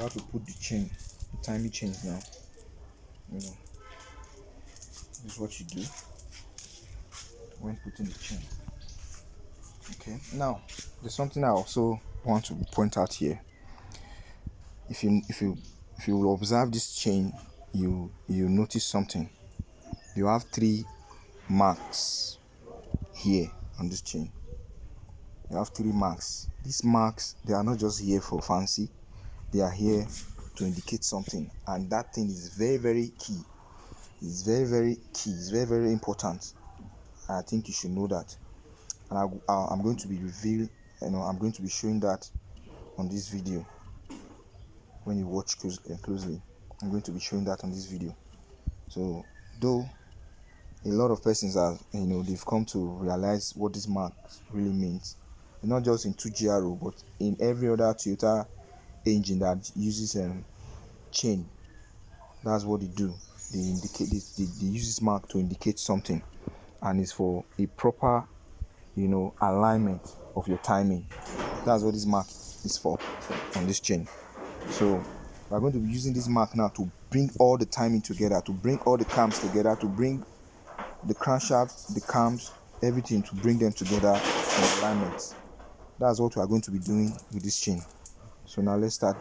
you have to put the chain, the timing chains now. This is what you do when putting the chain. Okay, now there's something I also want to point out here. If you will observe this chain, you notice something. You have 3 marks here on this chain. You have 3 marks. These marks, they are not just here for fancy, they are here to indicate something, and that thing is very, very key. It's very, very key. It's very, very important. I think you should know that. And I'm going to be I'm going to be showing that on this video. When you watch closely, I'm going to be showing that on this video. So though a lot of persons are, they've come to realize what this mark really means, not just in 2GRO but in every other Toyota engine that uses chain. That's what they do. They indicate this, they use this mark to indicate something, and it's for a proper alignment of your timing. That's what this mark is for on this chain. So we're going to be using this mark now to bring all the timing together, to bring all the cams together, to bring the crankshaft, the cams, everything, to bring them together in alignment. That's what we are going to be doing with this chain. So now let's start.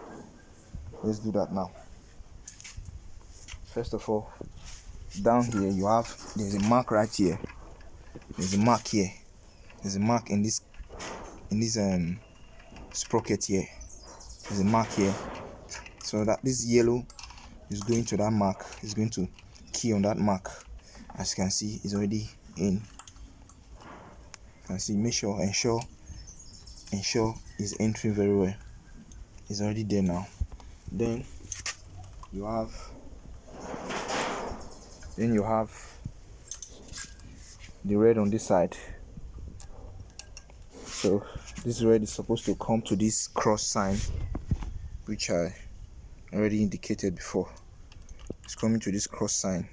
Let's do that now. First of all, down here there's a mark right here. There's a mark here. There's a mark in this sprocket here. There's a mark here. So that this yellow is going to that mark. It's going to key on that mark. As you can see, it's already in. You can see, ensure it's entering very well. It's already there now. Then you have the red on this side. So this red is supposed to come to this cross sign, which I already indicated before. It's coming to this cross sign.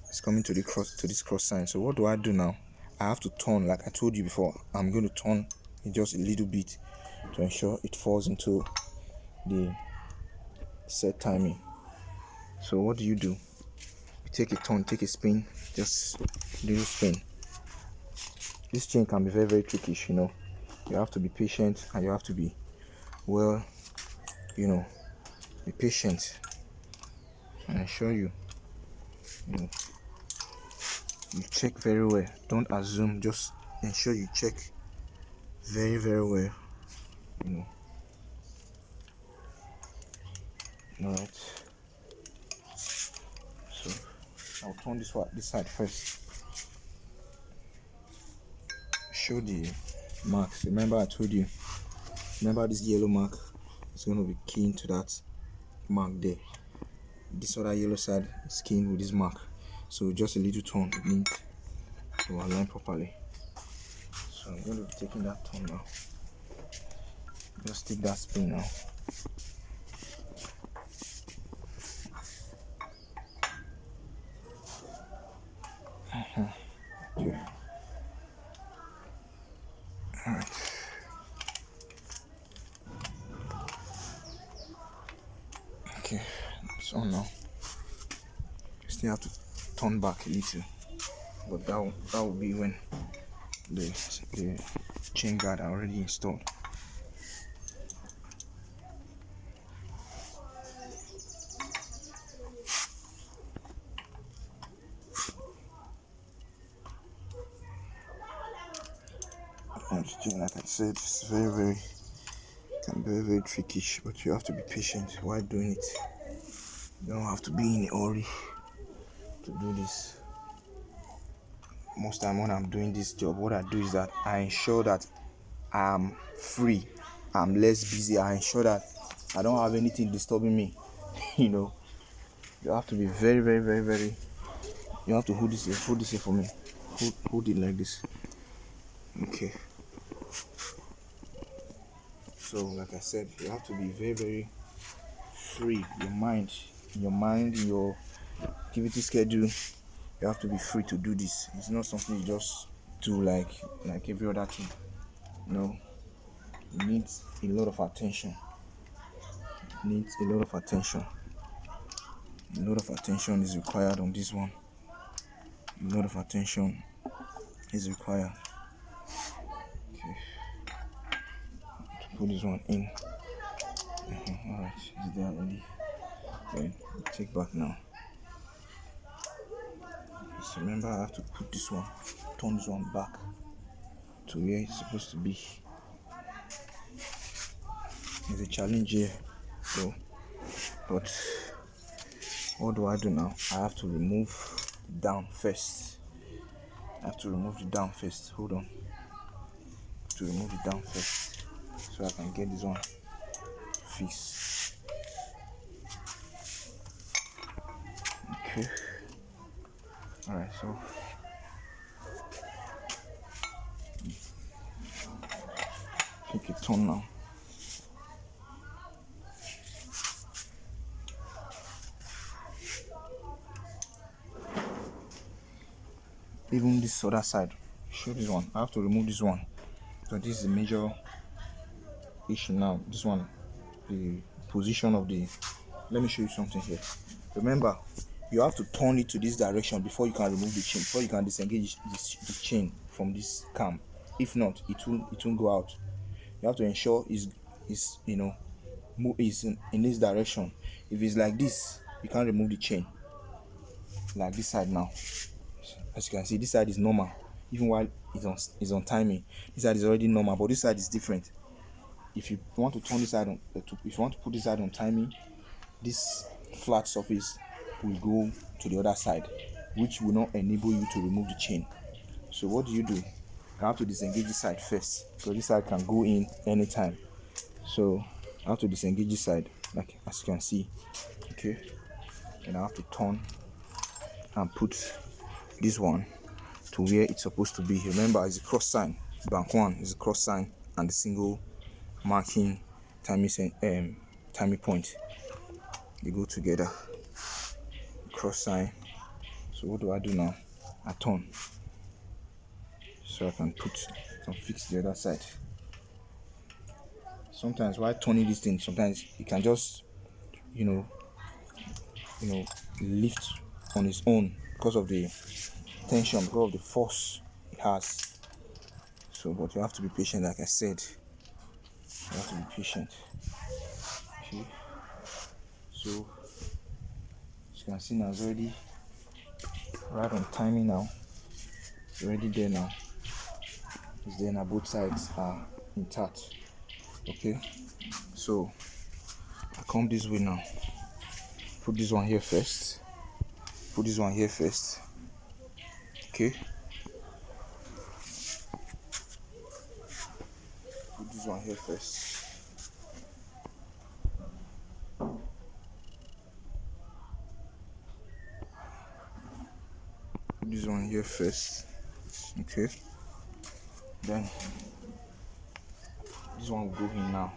It's coming to this cross sign. So what do I do now? I have to turn, like I told you before. I'm going to turn it just a little bit to ensure it falls into the set timing. So what do? You take a turn, take a spin, just a little spin. This chain can be very, very tricky. You have to be patient, and you have to be be patient, and I assure you, you check very well. Don't assume, just ensure you check very, very well. Alright, so I'll turn this side first. Show the marks. Remember I told you, this yellow mark is going to be keying to that mark there. This other yellow side is keying with this mark. So just a little turn, it means to align properly. So I'm going to be taking that turn now. Just take that spin now. Okay. Alright. Okay, it's on now. Still have to turn back a little, but that will be when the chain guard are already installed. Like I said, it's can be very, very tricky, but you have to be patient while doing it. You don't have to be in a hurry to do this. Most time when I'm doing this job, what I do is that I ensure that I'm free, I'm less busy. I ensure that I don't have anything disturbing me. You have to be very, very, very, very. You have to hold this here for me. Hold it like this. Okay. So like I said, you have to be very, very free. Your mind, your activity schedule, you have to be free to do this. It's not something you just do like every other thing. It needs a lot of attention. needs a lot of attention. A lot of attention is required on this one. A lot of attention is required. Okay. Put this one in. Alright, is there already? Then take back now. Just remember, I have to put this one, turn this one back to where it's supposed to be. There's a challenge here, though. But what do I do now? I have to remove the down first. Hold on. To remove the down first, so I can get this one fixed. Okay. Alright, so take a turn now. Even this other side, show this one. I have to remove this one. So this is a major issue now. This one, the position of the. Let me show you something here. Remember, you have to turn it to this direction before you can remove the chain. Before you can disengage the chain from this cam. If not, it won't go out. You have to ensure is in this direction. If it's like this, you can't remove the chain. Like this side now. As you can see, this side is normal. Even while it's on timing, this side is already normal, but this side is different. If you want to turn this side on, if you want to put this side on timing, this flat surface will go to the other side, which will not enable you to remove the chain. So what do? You have to disengage this side first, because this side can go in anytime. So I have to disengage this side, like as you can see. Okay, and I have to turn and put this one to where it's supposed to be. Remember, it's a cross sign. Bank 1 is a cross sign and the single marking timing point. They go together. Cross sign. So what do I do now? I turn so I can fix the other side. Sometimes while turning this thing, sometimes it can just lift on its own because of the tension, because of the force it has. So, but you have to be patient, like I said. You have to be patient. Okay. So, as you can see now, it's already right on timing now. It's already there now. It's there now. Both sides are intact. Okay. So, I come this way now. Put this one here first. Okay. Put this one here first. Put this one here first. Okay. Then this one will go in now.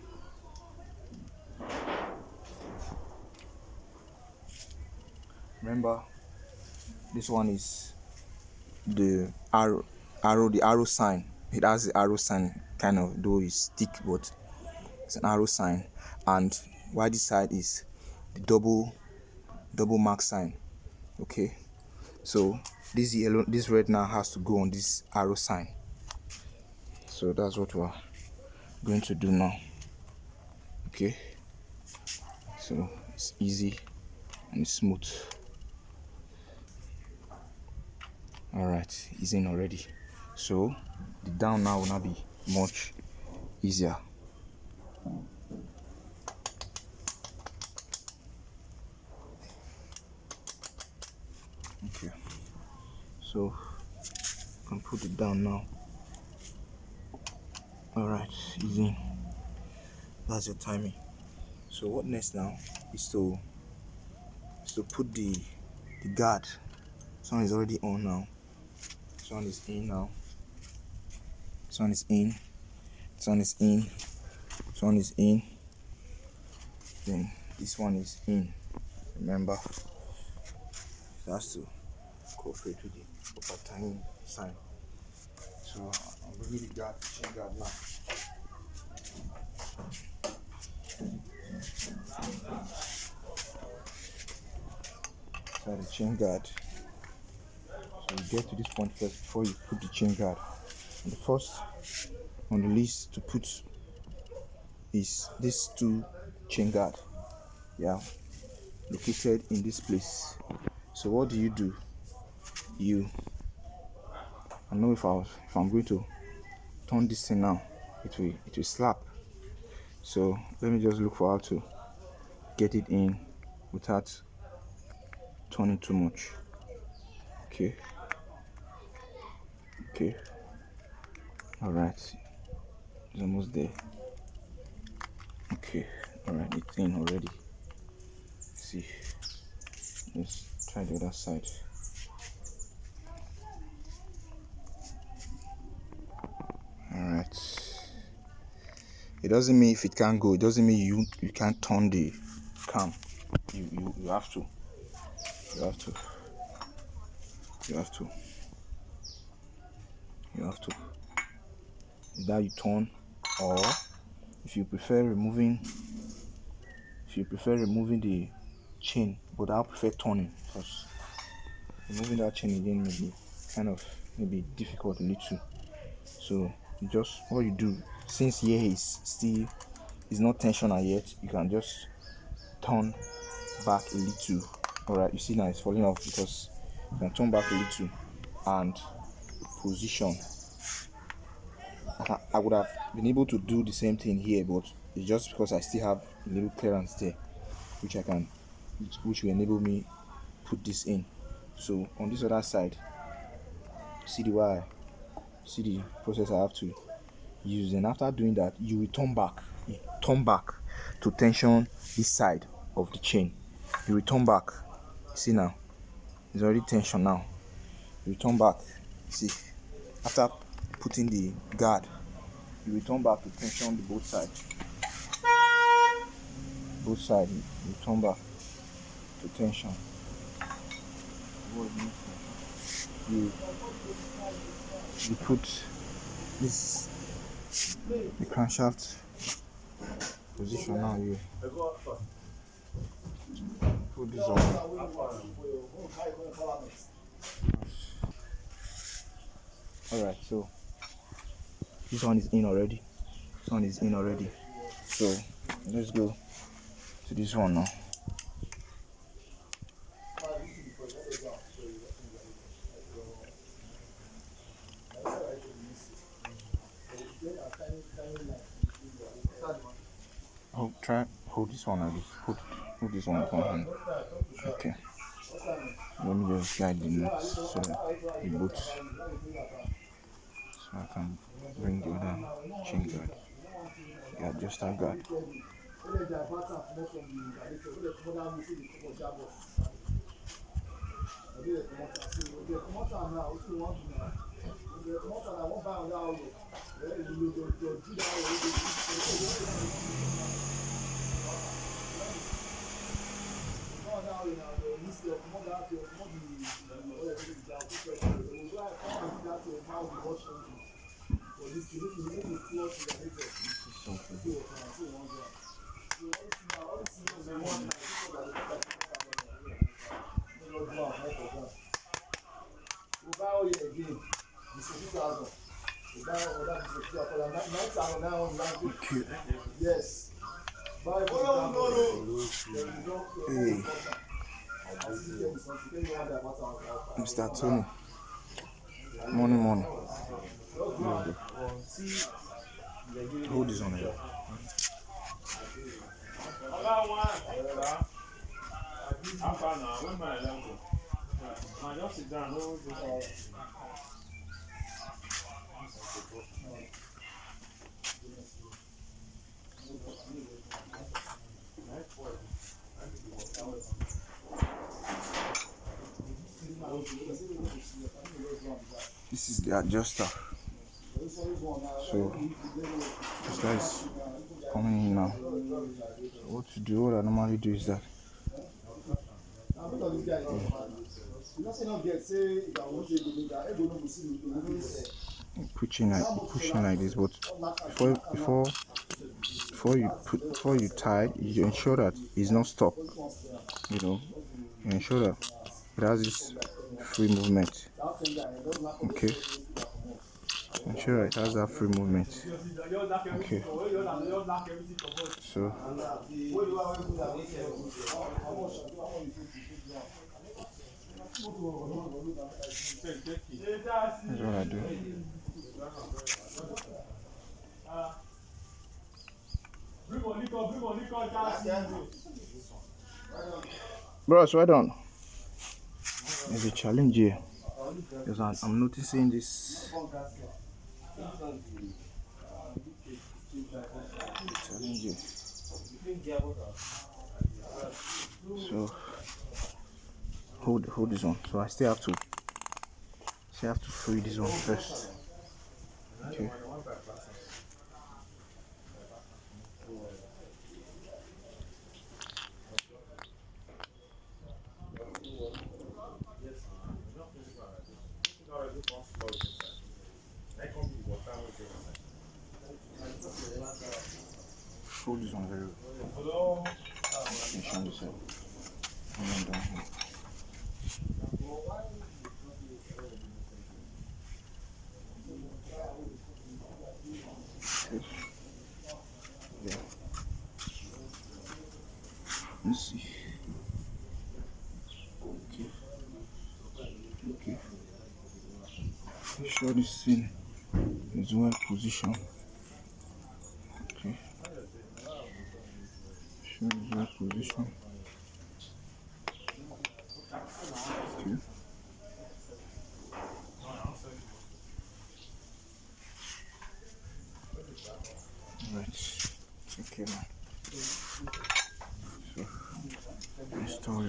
Remember, this one is the arrow sign. It has the arrow sign, kind of, though it's thick, but it's an arrow sign. And why this side is the double mark sign. Okay, so this yellow, this red now has to go on this arrow sign. So that's what we're going to do now. Okay, so it's easy and it's smooth. Alright, it's in already. So the down now will not be much easier. Okay, so I can put it down now. Alright, easy. That's your timing. So what next now is to put the guard. This one is already on now. This one is in now. This one is in. This one is in. This one is in. Then this one is in. Remember, it has to cooperate with the upper timing sign. So I'm bringing the guard, chain guard now. inside the chain guard. So you get to this point first before you put the chain guard. And the first on the list to put is these two chain guard, yeah, located in this place. So what do? I know if I'm going to turn this thing now, it will slap. So let me just look for how to get it in without turning too much. Okay, all right, it's almost there. Okay, all right, it's in already. See, let's try the other side. All right, it doesn't mean if it can't go, it doesn't mean you can't turn the cam. You have to either you turn, or if you prefer removing the chain, but I prefer turning, because removing that chain again may be maybe difficult a little. So just what you do, since here is not tensional yet, you can just turn back a little. All right, you see now it's falling off because you can turn back a little and position. I would have been able to do the same thing here, but it's just because I still have a little clearance there, which will enable me put this in. So on this other side, see the process I have to use, and after doing that, you return back to tension this side of the chain. You return back. See now, it's already tension now. You return back. See, after putting the guard, you return back to tension the both sides. You return back to tension. You put this the crankshaft position now. You put this on. Alright, so this one is in already. So let's go to this one now. Hold this one like this. Hold this one with one hand. Okay. Let me just guide the nuts so that the both, so I can bring the other chain guard. The adjuster guard. Yes. Hey, Mr. Tony. Morning. Hold this on here. This is the adjuster. So adjuster is coming in now. So what I normally do is that pushing like this, but before you tie, you ensure that it's not stuck. You ensure that It has this free movement. Okay. I'm sure it has that free movement. Okay. So that's what I do. Bro, so I don't. There's a challenge here. Because I'm noticing this challenge here. So hold this one. So I still have to free this one first. Okay. Hold this one very well. Attention yourself. And then down here. Okay. Yeah. Let's see. Okay. Okay. Make sure this thing is well positioned. Okay. Sure it's well positioned. Okay. Right. It's okay now. So install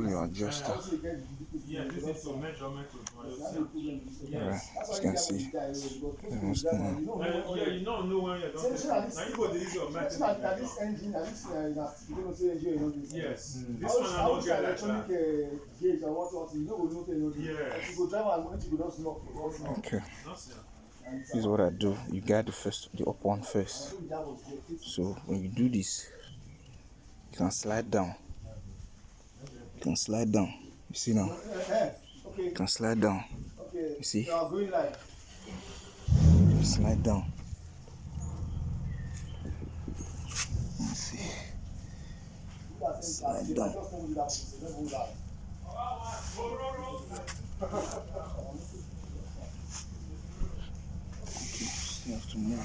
your adjuster. Alright, as you can see, what's going on. Yes. This one I don't get electronic gauge. I want to know. Yes. You go drive and when you go just knock. Okay. This is what I do. You get the up one first. So when you do this, you can slide down. You can slide down. You see now? You can slide down. You see? You slide down. You see? Slide down. You have to move it.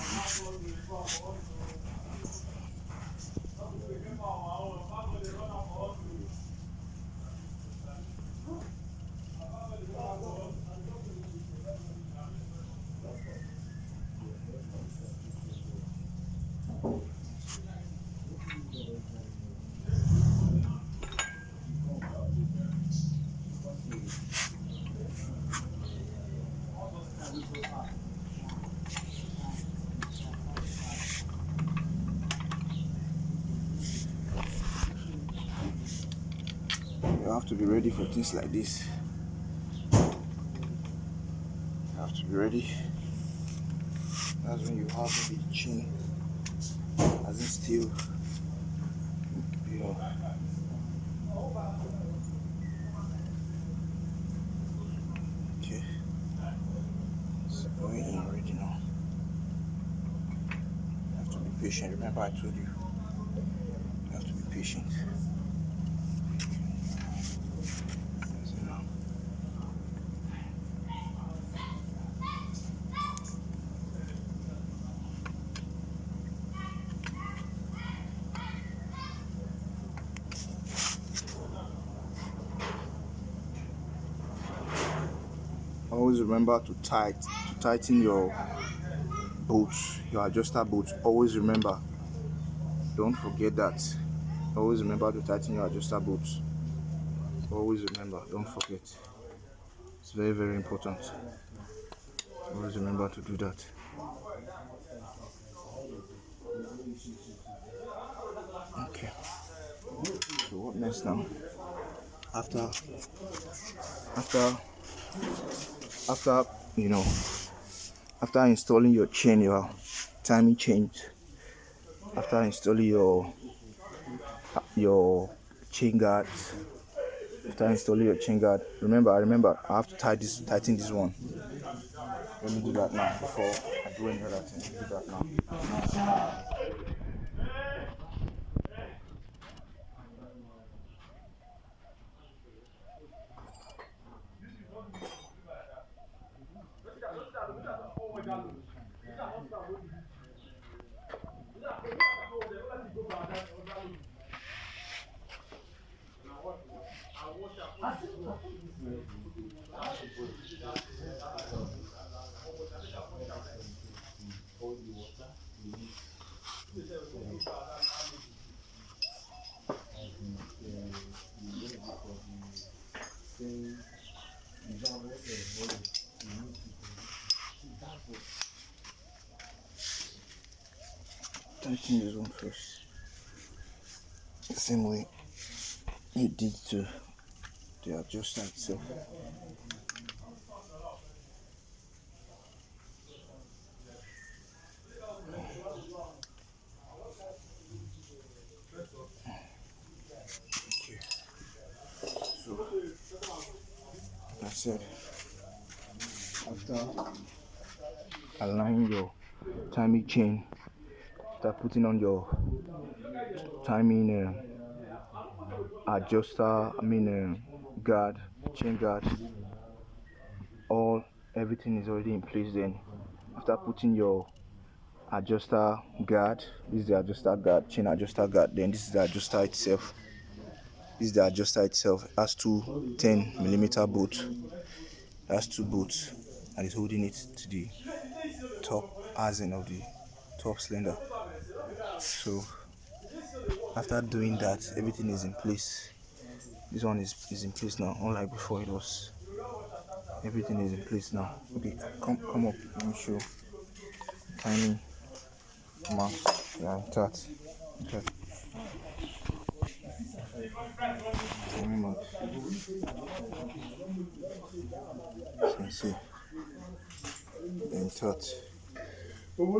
You have to be ready for things like this. You have to be ready. That's when you have maybe the chain as in still, you know. Okay. So going in already now. You have to be patient. Remember I told you. You have to be patient. Always remember to tighten your bolts, your adjuster bolts. Always remember. Don't forget that. Always remember to tighten your adjuster bolts. Always remember. Don't forget. It's very, very important. Always remember to do that. Okay. So what next now? After you know, after installing your chain, your timing chain, after installing your chain guards. After installing your chain guard, remember I have to tighten this one. Let me do that now before I do any other thing. Let me do that now. Tighten this one first. The same way you did to the adjuster itself. Okay. So like I said, after aligning your timing chain, start putting on your timing adjuster, guard, chain guard. Everything is already in place. Then after putting your adjuster guard, this is the adjuster guard, chain adjuster guard, then this is the adjuster itself. This is the adjuster itself. It has two 10mm bolts. That's two bolts and it's holding it to the top housing of the top cylinder. So after doing that, everything is in place. This one is in place now, unlike before it was. Everything is in place now. Okay, come up, let me show. Timing marks, yeah, intact. Okay. Timing marks. As you can see, intact. Intact.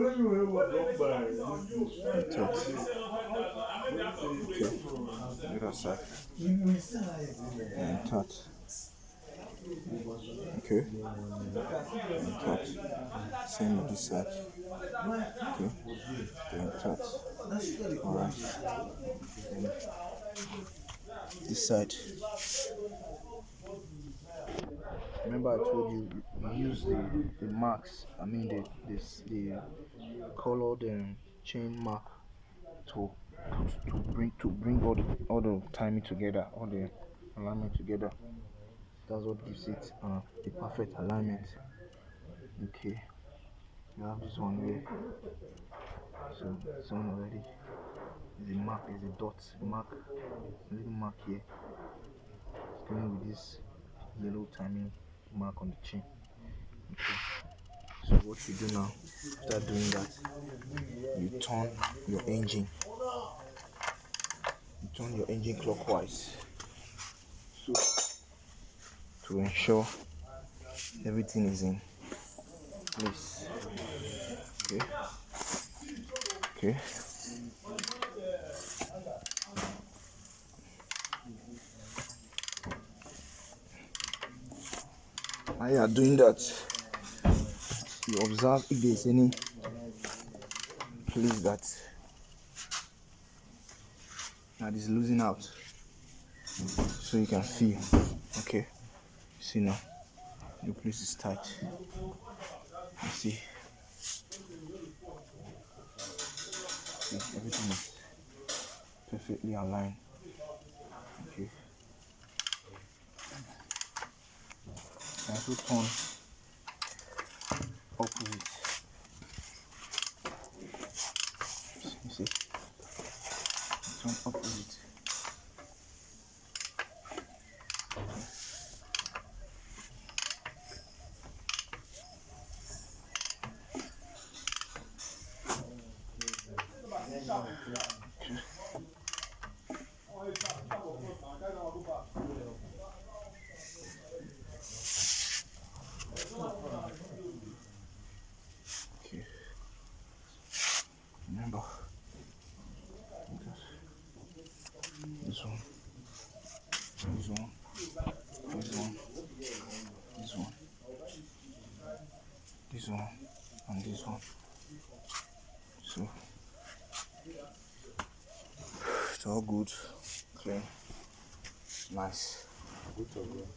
Okay, the other side. Intact. Okay, intact. Same with this side. Okay, they're intact. Alright. Then this side. Remember I told you use the marks. The colored chain mark to bring all the timing together, all the alignment together. That's what gives it the perfect alignment. Okay, you have this one here. So this one already is a mark, is a dot mark, a little mark here. It's going with this yellow timing mark on the chain. Okay. So what you do now, after doing that, you turn your engine. You turn your engine clockwise. So to ensure everything is in place. Okay. Okay. While you are doing that, you observe if there is any place that is losing out, so you can feel. Okay, see now the place is tight. You see everything is perfectly aligned. Okay, and also turn opposite. You see, turn opposite. Okay, remember this one. this one, this one, this one, this one, and this one. So it's all good, clean, nice. Good to go.